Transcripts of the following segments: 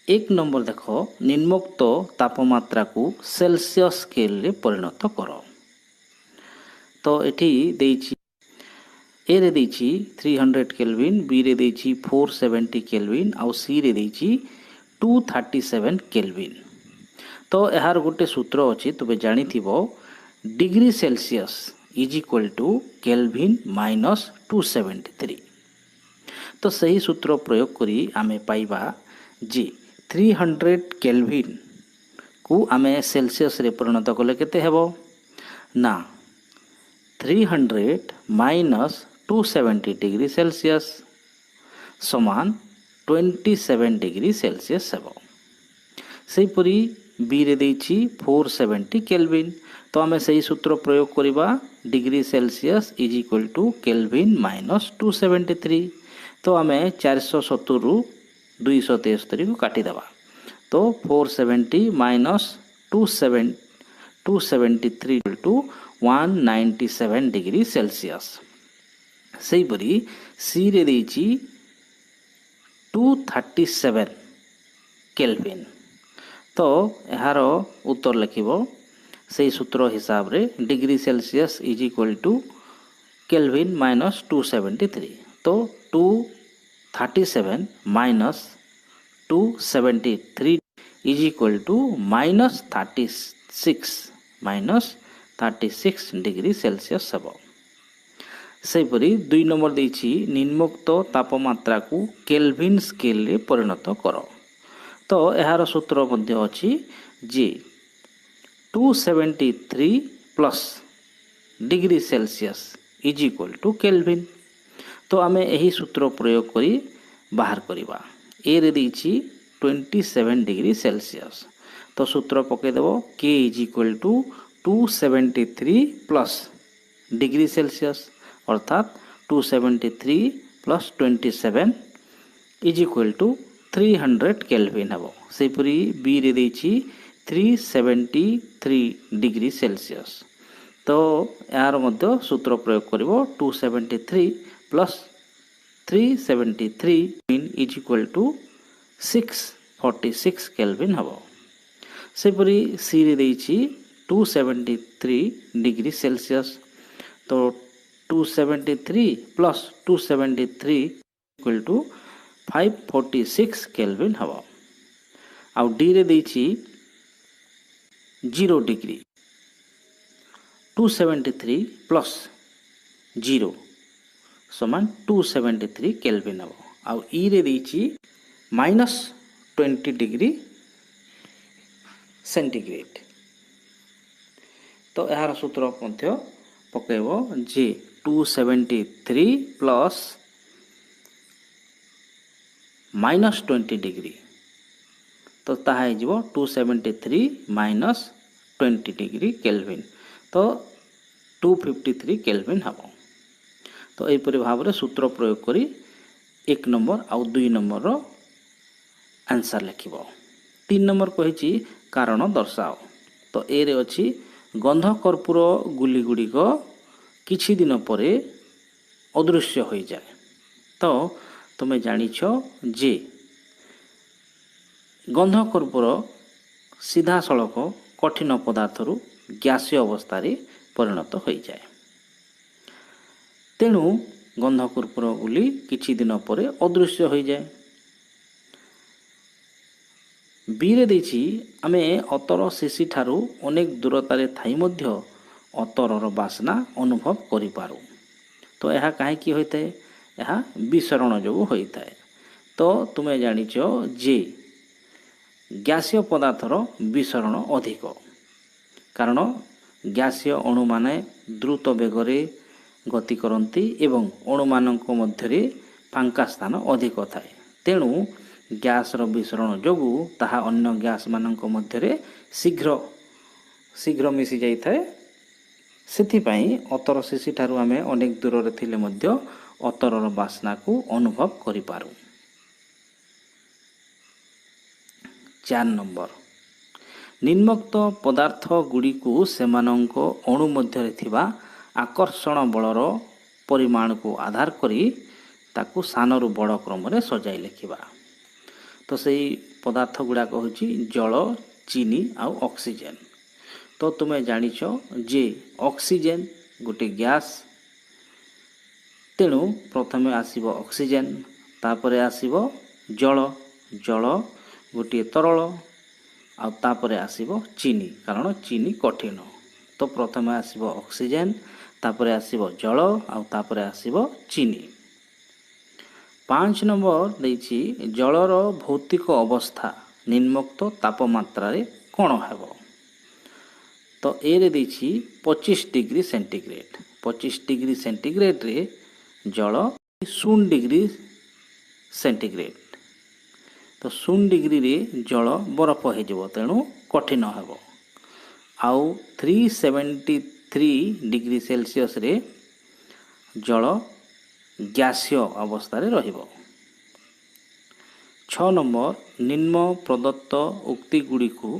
एक नंबर देख निम्नोक्त तापमात्रा को सेल्सियस स्केल रे परिणत कर। तो एठी देइछि ए रे देइछि 300 केल्विन, बी रे देइछि 470 केल्विन आउ सी रे देइछि 237 केल्विन। तो यार गोटे सूत्र अछि तुबे जानि थिबो degree Celsius is equal to kelvin minus 273। तो सही सूत्र प्रयोग करी आमे पाइबा जे 300 केल्विन को आमे सेल्सियस रे परिणत कले केते हेबो ना 300 माइनस 270 डिग्री सेल्सियस समान 27 डिग्री सेल्सियस हेबो। सेही परी बी रे देइछि 470 केल्विन। तो आमे सही सूत्र प्रयोग करिबा degree Celsius is equal to kelvin minus 273। तो आमे 470 रु 273 को काटी दबा। तो 470 माइनस 273 टू 197 डिग्री सेल्सियस। सही परी सी रे देइछि 237 केल्विन। तो यार उत्तर लिखिबो सही सूत्र हिसाब रे degree Celsius is equal to kelvin minus 273। तो 237 minus 273 is equal to minus 36 degree Celsius हेबो। सेहीपरि 2 नंबर देइछि निम्नोक्त तापमात्रा को केल्विन स्केल रे परिणत कर। तो यार सूत्र मध्य अछि जे 273 plus degree Celsius is equal to Kelvin. तो आमे एही सूत्र प्रयोग करी बाहर करिबा। ए रे देइछि 27 डिग्री सेल्सियस। तो सूत्र पके देबो K is equal to 273 plus degree Celsius अर्थात 273 plus 27 is equal to 300 Kelvin हेबो। सेहीपरि बी रे देइछि 373 डिग्री सेल्सियस। तो यार मध्य सूत्र प्रयोग करिबो 273 plus 373 is equal to 646 Kelvin हेबो। सेहीपरि सी रे देइछि 273 डिग्री सेल्सियस। तो 273 प्लस 273 इक्वल टू 546 केल्विन हेबो। आउ डी रे देइछि 0 डिग्री 273 प्लस 0 समान 273 केल्विन हेबो। आउ ई रे देइछि माइनस 20 डिग्री सेंटीग्रेड। तो यार सूत्र मध्य पकेबो जे 273 प्लस माइनस 20 डिग्री। तो ताहा हिजबो 273 माइनस 20 डिग्री केल्विन। तो 253 केल्विन हेबो। तो एपरि भाव रे सूत्र प्रयोग करी 1 नंबर आउ 2 नंबर रो आंसर लिखिबो। 3 नंबर कहिछि कारण दर्शाओ। तो ए रे अछि गंध कर्पूर गुली गुड़ी को किछि दिन परे अदृश्य हो जाए। तो तुम्हें जानिछ जे गंध कर्पूर सीधा सड़क कठिन पदार्थ रु गैसीय अवस्था रे परिणत हो जाए। तेणु गंध कर्पूर गुली किछि दिन परे अदृश्य हो जाए। बीरे देछि आमे अतर शिशि ठारू अनेक दूरतारे थाई मध्य अतरर बासना अनुभव करि पारू। तो यह कहीं होता है यह विसरण जो होता है। तो तुम्हें जानिछ जे गैसीय पदार्थर विसरण अधिक कारण गैसीय अणु माने द्रुत बेगरे गति करती एवं अणु मानक मध्यरे फांका स्थान अधिक थाए। तेणु गैस रो विसरण जोगु ताहा अन्य गैस मानक मध्यरे शीघ्र मिसी जाई थाए। सेथिपाई अतर शिशि ठारू आमे अनेक दूर रे थिले मध्य अतरर बासना को अनुभव करि पारू। 4 नंबर निम्नोक्त पदार्थ गुड़ी को सेमानंक अणु मध्यरे थिबा आकर्षण बलर परिमाण को आधार करी ताकू सानरु बड़ क्रम रे सजाई लिखिबा। तो सेई पदार्थ गुड़ाक होची जल, चीनी आउ ऑक्सीजन। तो तुम्हें जानिछ जे ऑक्सीजन गोटे गैस, तेणु प्रथमे आसीबो ऑक्सीजन, तापरे आसीबो जल, जल गोटे तरल, आउ तापरे आसीबो चीनी, कारण चीनी कठिन। तो प्रथमे आसीबो ऑक्सीजन, तापरे आसीबो जल, आउ तापरे आसीबो चीनी। 5 नंबर देछि जलर भौतिक अवस्था निम्नोक्त तापमात्रा रे कोण हेबो। तो ए रे देछि 25 डिग्री सेंटीग्रेड। 25 डिग्री सेंटीग्रेड रे जल 0 डिग्री सेंटीग्रेड। तो 0 डिग्री रे जल बरफ हो जिवो, तेणु कठिन हेबो। आउ 373 डिग्री सेल्सियस रे जल ग्यासीय अवस्था रे रहिबो। 6 नंबर निम्न प्रदत्त उक्ति गुड़ी को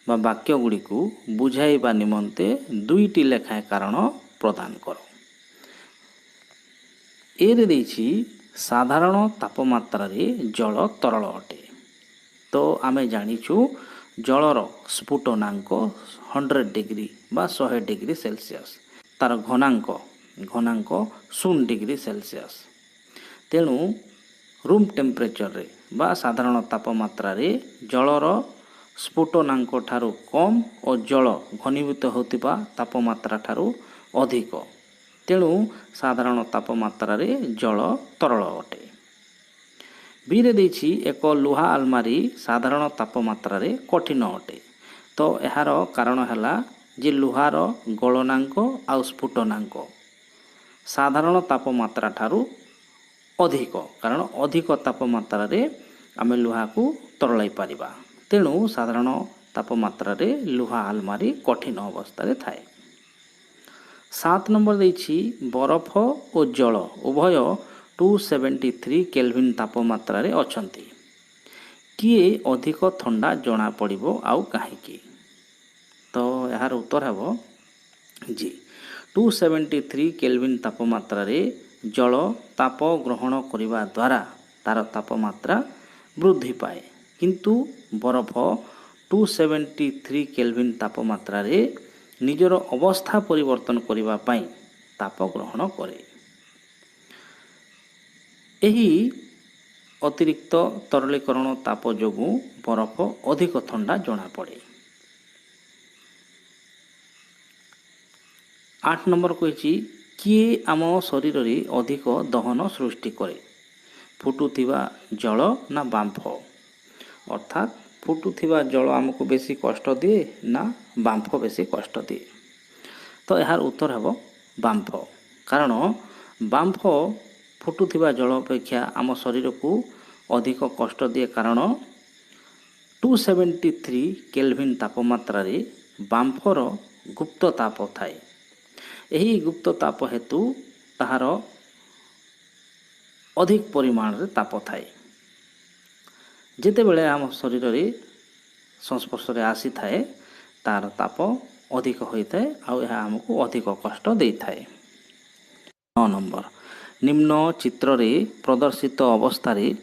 बा वाक्य गुड़ी को बुझाइबा निमंते 2टी लेखाएं कारण प्रदान करो। ए रे देछि साधारण तापमात्रा रे जल तरल अटे। तो आमे जानिछु जलर स्फुटनांक 100 डिग्री बा 100 डिग्री सेल्सियस, तार घनांक 0 डिग्री सेल्सियस। तेणु रूम टेम्परेचर रे बा साधारण तापमात्रा रे जलर स्फुटनांक ठारू कम और जल घनीभूत होतिबा तापमात्रा ठारू अधिक, तेणु साधारण तापमात्रा रे जल तरल अटे। बी रे देछि एक लुहा आलमारी साधारण तापमात्रा रे कठिन अटे। तो एहार कारण हैला जे लुहार गलनांक आउ स्फुटनांक साधारण तापमात्रा ठारू अधिक, कारण अधिक तापमात्रा रे आमे लुहा को तरलाई पारिबा, तेणु साधारण तापमात्रा रे लुहा आलमारी कठिन अवस्था रे थाए। 7 नंबर देछि बरफ और जल उभय 273 केल्विन तापमात्रा रे अछंती, किए अधिक ठंडा जना पड़िबो आउ काहेकि। तो यार उत्तर हेबो जी 273 केल्विन तापमात्रा रे जल ताप ग्रहण करिबा द्वारा तार तापमात्रा वृद्धि पाए, किंतु बरफ 273 केल्विन तापमात्रा रे निजर अवस्था परिवर्तन करिबा पाई ताप ग्रहण करे। एही अतिरिक्त तरलीकरण ताप जोगु बरफ अधिक ठंडा जना पड़े। 8 नंबर कहिछि किए आम शरीर रे अधिक दहन सृष्टि करे, फुटुथिबा जल ना बांफ। अर्थात फुटुथिबा जल आमको बेसी कष्ट दिए ना बांफ बेसी कष्ट दिए। तो यार उत्तर हेबो बांफ, कारण बांफ फुटुथिबा जल अपेक्षा आम शरीर को अधिक कष्ट दिए, कारण 273 केल्विन तापमात्रा रे बांफर गुप्त ताप थाए। यही गुप्त ताप हेतु ताहार अधिक परिमाण रे ताप थाए। जेतेबेले आम शरीर रे संस्पर्श रे आसी थाए तार ताप अधिक होइथाए आउ यह हमको अधिक कष्ट देइथाए। 9 नंबर निम्न चित्र रे प्रदर्शित अवस्था रे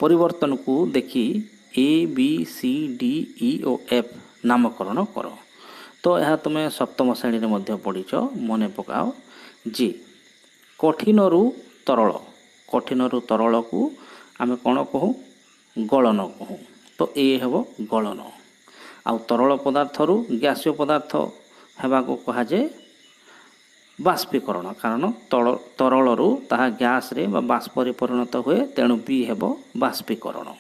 परिवर्तन को देखी A B C D E और एफ नामकरण करो। तो यह तुम्हें सप्तम श्रेणी रे मध्य पढ़ीच, मने पकाओ जी कठिन रु तरल, कठिन रु तरल को आमे कौन कहूँ गलन कहूँ। तो ए हेबो गलन। आउ तरल पदार्थ रु गैसीय पदार्थ हेबा को कहा जाए बाष्पीकरण, कारण तरल रु ताहा गैस रे बा बाष्प रे परिणत हुए, तेणु बी हेबो बाष्पीकरण।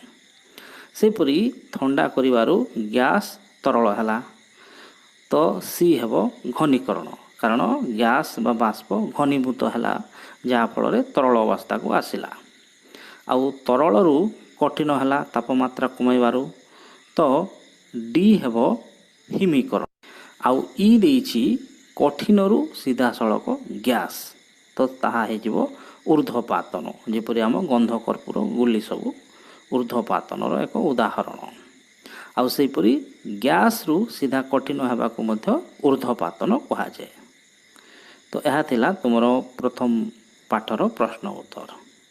सेपरी ठंडा करिवारु गैस तरल हैला, तो सी हेबो घनीकरण, कारण गैस बा बाष्प घनीभूत हैला जहा फल रे तरल अवस्था को आसिला। आउ तरल रु कठिन हैला तापमात्रा कमाइबारु, तो डी हेबो हिमीकरण। आउ ई देइछि कठिन रु सीधा सड़क गैस, तो ताहा हे जिवो ऊर्ध्वपातन, जेपरि आम गंध कर्पूर गुली सबु ऊर्ध्वपातन एक उदाहरण। आउ सेपरि गैस रु सीधा कठिन हेबा को मध्य ऊर्ध्वपातन कहा जाए। तो यह थिला तुमरो प्रथम पाठर प्रश्न उत्तर।